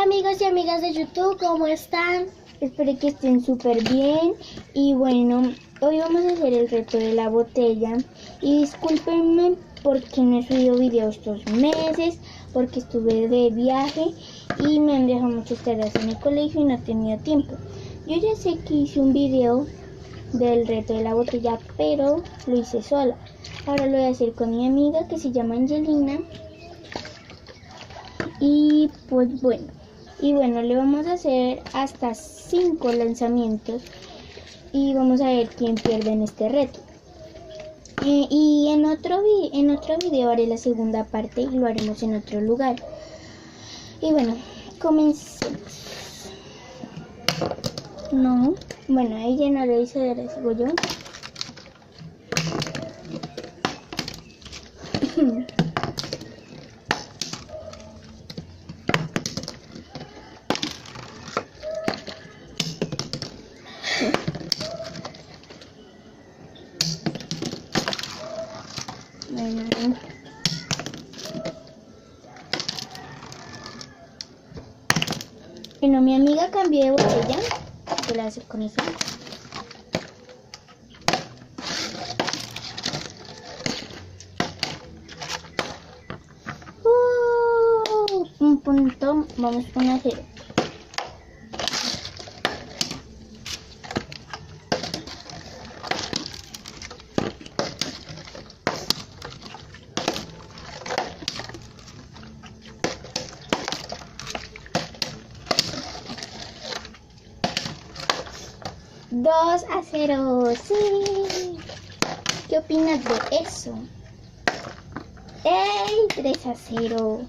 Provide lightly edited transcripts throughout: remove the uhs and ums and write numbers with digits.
amigos y amigas de YouTube, ¿cómo están? Espero que estén súper bien. Y bueno, hoy vamos a hacer el reto de la botella. Y discúlpenme porque no he subido videos estos meses, porque estuve de viaje y me han dejado muchas tareas en el colegio y no he tenido tiempo. Yo ya sé que hice un video del reto de la botella, pero lo hice sola. Ahora lo voy a hacer con mi amiga que se llama Angelina. Y pues bueno, le vamos a hacer hasta 5 lanzamientos y vamos a ver quién pierde en este reto. Y en otro video haré la segunda parte y lo haremos en otro lugar. Y bueno, comencemos. No, bueno, ella no lo hizo, ahora sigo yo. Bueno, mi amiga cambió de botella. ¿Qué le hace con eso? Un punto, vamos con 1-0. ¡2-0! ¡Sí! ¿Qué opinas de eso? ¡Ey! 3-0.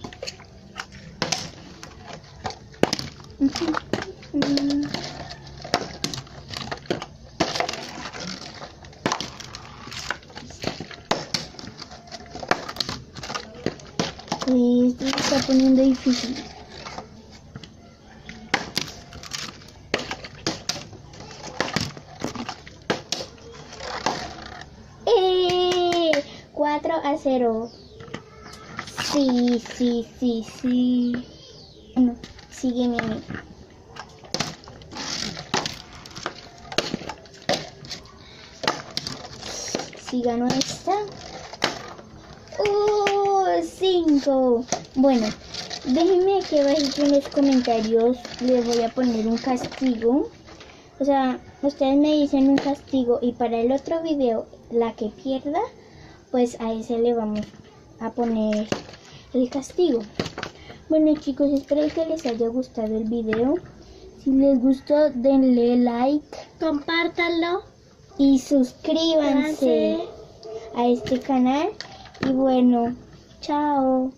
Esto se está poniendo difícil. 4-0. Sí. Bueno, sigue mi amiga. Si ganó esta. 5. Bueno, déjenme aquí abajito en los comentarios. Les voy a poner un castigo. O sea, ustedes me dicen un castigo y para el otro video, la que pierda, pues a ese le vamos a poner el castigo. Bueno chicos, espero que les haya gustado el video. Si les gustó, denle like, compártanlo y suscríbanse a este canal. Y bueno, chao.